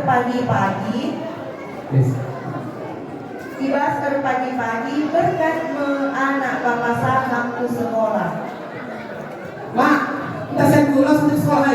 pagi-pagi. Dibasker pagi-pagi berkat anak bapak sahamku sekolah. Mak, kita saya pulang untuk sekolah.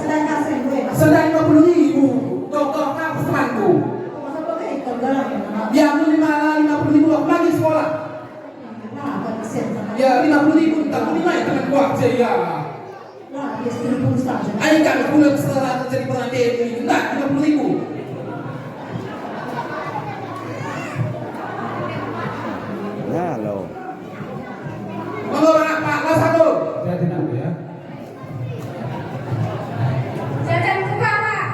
Sedang kasih gue. Sedang 50.000. Dokter kamu temanku. Ya, 50.000 aku lagi sekolah. Ya, 50.000. Tak punya main teman gua saya. Ayo kan pulang setelah terjadi pengantin ini. Enggak, 50.000. Halo. Monggo Pak, kelas 1. Hati-hati nak ya. Jajan buka Pak.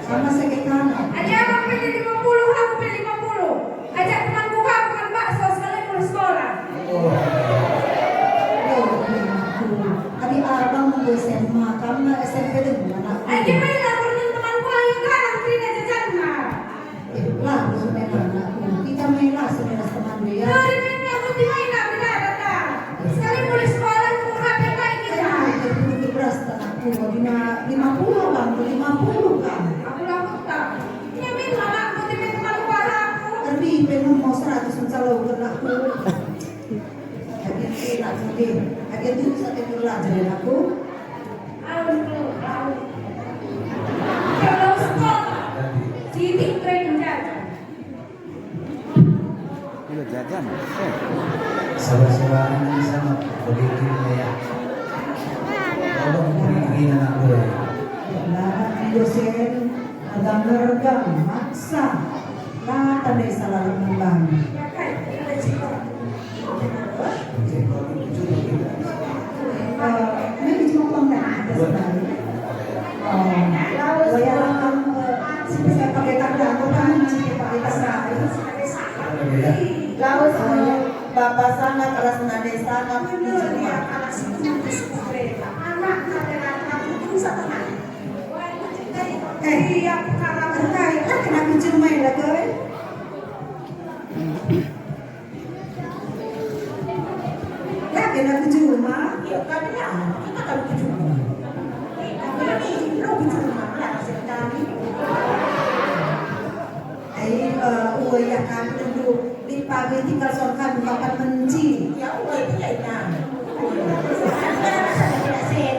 Sama sakit kanan. Ada abang pilih 50, aku pilih 50. Ajak teman buka bukan bakso sekali mau sekolah. Tadi abang mendosen makan SMP dengan anak. Gimana kalau temanku ayo kan kita jajan mah. Lah, sudah anakku. Kita main lah sudah teman dia. Dari ini aku dimain nak benar datang. Sekali mau sekolah aku HP baik kita. Itu beras anakku 50 bang, 50 kan. Aku lakukan tak. Ini min mama aku tipe teman kuala aku. Tapi pengen mau 100 mencalon anakku. Jadi tidak mungkin. Agen itu bisa terulang jadi aku. Kalau sekolah, sidik tren jajan. Udah jajan. Sabar-sabar ini sama begitu ya. Kalau begini anak gue. Nah, dosen agak meredam, maksa. Nah, tadi salah ngembang. Ya kan, kita cerita. Ini cuma pengen sekali. Saya pakai tanda bukan pakai tanda. Lalu bapak sangat keras nade sangat Dia anak sepupu mereka. Anak adalah kamu satu hari. Iya, karena terkait lah kenapa cuma main lah kau? Ya kena tujuh rumah. iya kan ya, kita kan tujuh. Tapi ini lo tujuh rumah lah sekali. Ya kan tentu di pagi tinggal sorkan kapan menci. Ya udah itu ya inang. Karena saya tidak sehat.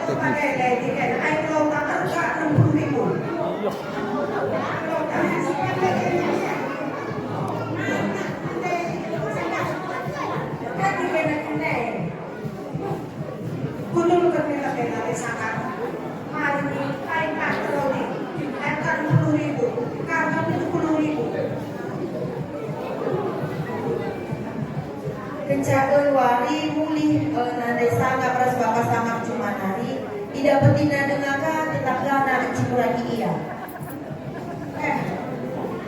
Pakai lagi kan, ayo kalau tak kerja 60.000. Kencang wari mulih nandai sangat beras bapak sangat cuma hari tidak betina dengarkan tetap gana cipuraki iya.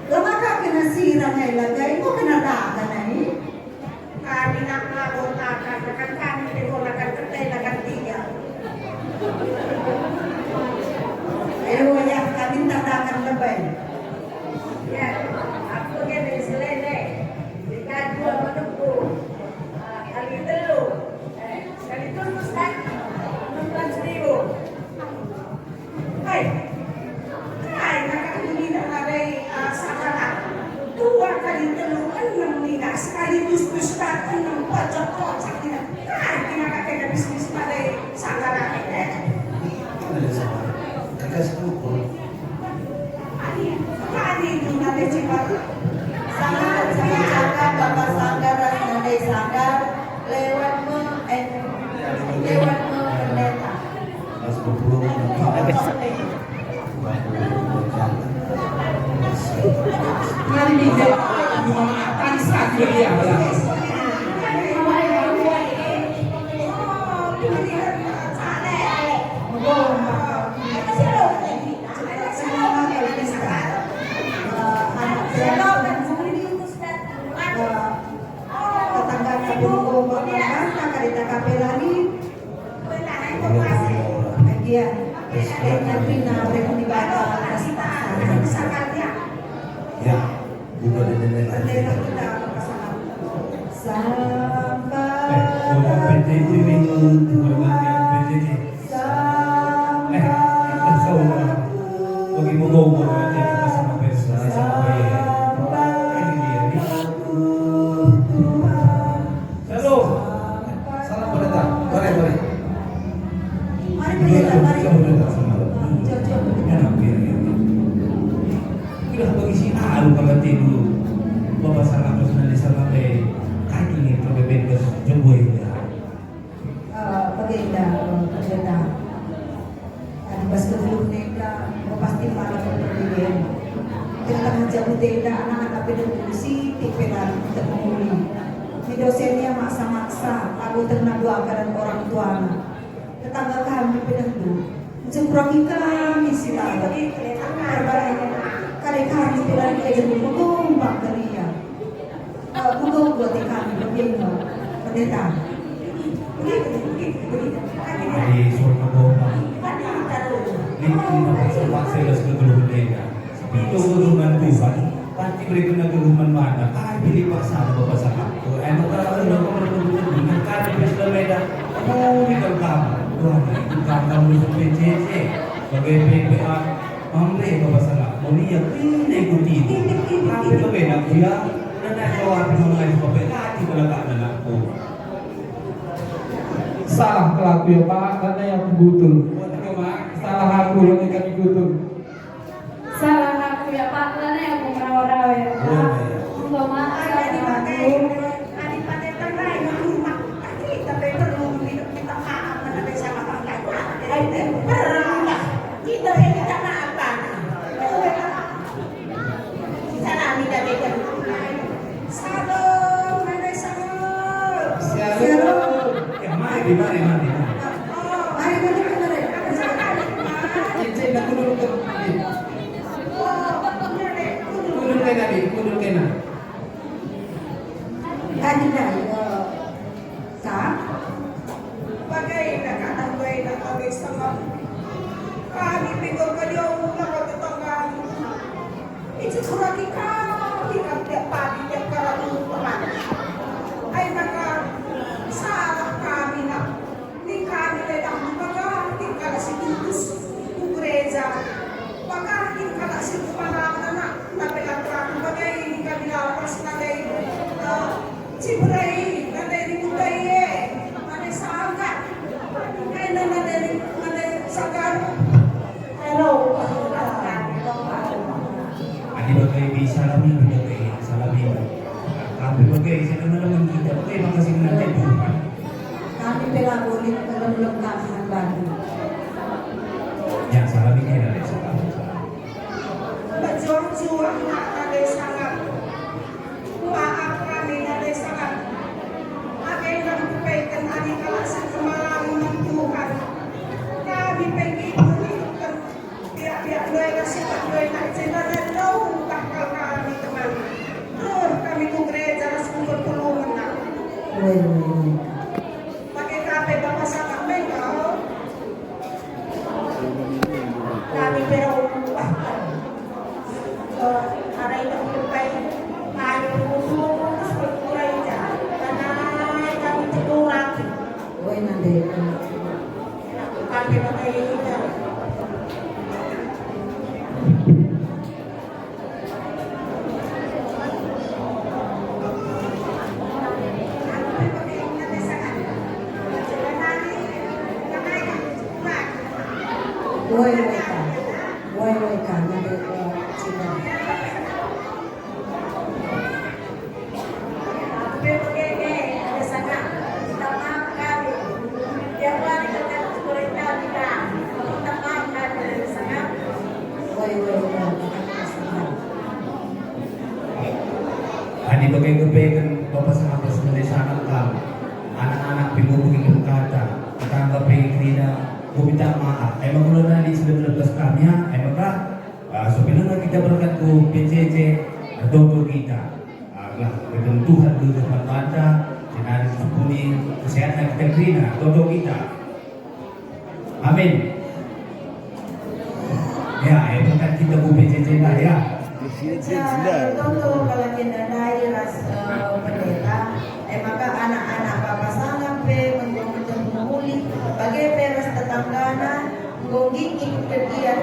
Lemaka kena sirang hai lagai kok kena dakan ini. Kami nak melaporkan rekan kami digunakan ketenagan tiga. Ya kami tak dakan lebay. Ya, aku kena selene. Jika dua menunggu kali telu, kali telu tak 16.000. Hai, maka ini nak ada sasaran. Dua kali telu 6 nih, sekaligus pusat 6 kocok-kocok tidak. Kita kena bisnis pada sasaran ini. Ada sama. Kakak sepupu. Kali itu nanti cepat. Sangat cakap bapak sanggar nandai sanggar lewat pendeta. Kelas 20. Mari di rumah makan saat dia ya. Ya, bukan di nenek lagi. Sampai Bukan PTT itu, bukan PTT. sampai Deda anak-anak pedagogisi tipelan termuli. Di dosennya maksa-maksa, aku ternagua dan orang tua anak. Tetangga kami pedagog, jemprongi kami silaga. Kali kami bilang dia jadi mengumpang keria. Mengumpang buat kami berbeda, pendeta. Jadi surga bomba. Ini sama selas kegeluhan mereka. Itu kegeluhan Tuhan. Pasti mereka nak kegeluhan mana? Kali pilih pasal bapak sakit. Enak kalau nak kegeluhan dengan kali pilih mereka. Oh, ini kamu. Tuhan itu kamu itu PCC sebagai PPA. Amre bapak sakit. Mau lihat ini ikuti itu. Tapi berbeda dia. Nak jawab dengan bapak kaki belakang anakku. Salah pelaku ya Pak, karena yang betul. Salah aku yang ikan ikutin. Salah aku ya Pak, karena yang merawat-rawat ya Pak. Enggak maaf ya aku. Mari. Mari Cincin nak kudu ke. Kudu kena. kanina sa Bagay na katambay na kami sa mga kami pigol kayo na katatangan. Itsuragi ka, hikang padi niya karamutan. Ay mga sa kami na ni kami na ang mga tingkala si Titus Ugreza. Baka tingkala si Pumarang na napilatran bagay ni kami lapas na gay Cibray, nanay ni Budaye, nanay sa angkat, ay nanay sa gano. Hello, Adi bagay di salamin bagay salamin. Tapi bagay sa naman kita bagay makasing natin Tuhan. kami pelabulit dalam kami ng bago. Ya salamin kayo na rin sa kamu. Bajor-juang na nanay sa angkat. Umaak kami nanay sa angkat. Agay ng pupaitan ani kalasan kumalang ng Tuhan. Kami pag-ibulitan. Biya-biya doy na si Pagdoy na sinanalaw. Takal kami teman. Kami kongreja na sa tulungan na. Well, Pakai kape bapak sama mereka. Kami pero ada yang berpai kayu khusus berkurai aja. Karena kami cedurak. boy na din. Kami pakai itu. Boy ka. Boy ka na din sila. Boy ka. Adi bagay gabaygan papasakas na rin sa anak ka. Anak-anak pinubugin yung kata. Katang gabaygan na kumita maak. Ay magulo na di sa 12 kami ha. Ay maka. So bilang kita berkat ko PCC. Dodo kita. Lah, ketentuhan dulu pembaca. Sinari sepuni kesehatan kita krina. Dodo kita. Amin. Ya, ay berkat kita ko PCC na ya. Sa totoo kalaki na dahil pendeta, ay maka anak-anak papasangan pe, menggong menghuli, bagai peras tetanggana, menggong ikut kegiatan